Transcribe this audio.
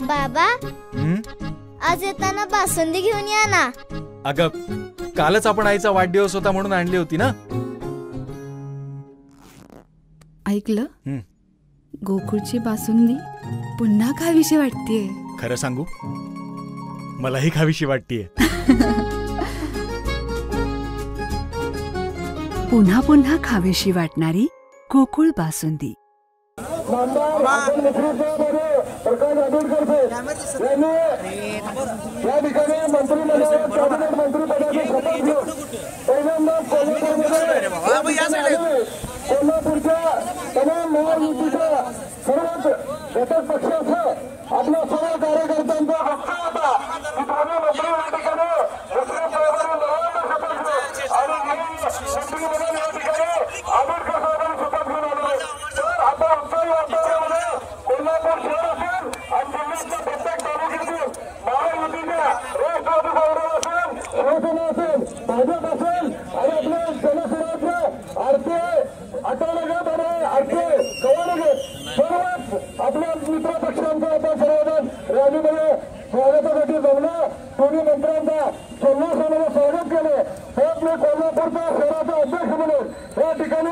बाबा आज येताना बासुंदी घेऊन या ना. अगं कालच आपण आईचा वाढदिवस होता म्हणून आणली होती ना. ऐकलं, गोकुळची बासुंदी पुन्हा खावीशी वाटतेय. खरं सांगू, मलाही खावीशी वाटतेय. पुन्हा पुन्हा खावीशी वाटणारी गोकुळ बासुंदी. प्रकाश आंबेडकर साहेब यांनी या ठिकाणी मंत्रिमंडळात कॅबिनेट मंत्रिपदाची शपथ घेऊन पहिल्यांदा कोल्हापूरच्या तमाम महायुतीच्या सर्वच घटक पक्षाचा आपल्या सर्व कार्यकर्त्यांचा हक्क होता की दोन्ही मंत्री या ठिकाणी मुस्लिम साहेबांनी शपथ घेऊन आणि मंत्रिमंडळ या ठिकाणी आंबेडकर साहेबांनी शपथ घेऊन आले. तर आता आमच्या या आठवड्यामध्ये कोल्हापूर शहर असेल आणि जिल्ह्यातल्या प्रत्येक तालुक्यातील महायुतीच्या राष्ट्रवादी काँग्रेस असेल, शिवसेना असेल, भाजप असेल आणि आपल्या जनसुराज्य आरपीआय अटलगत आणि आरपीआय कवालगत सर्वच आपल्या मित्र पक्षांचं आता सर्वजण रॅलीमध्ये स्वागतासाठी जमलं. दोन्ही मंत्र्यांचा जल्लोषामध्ये स्वागत केलं. त्यात मी कोल्हापूरच्या शहराचा अध्यक्ष म्हणून या ठिकाणी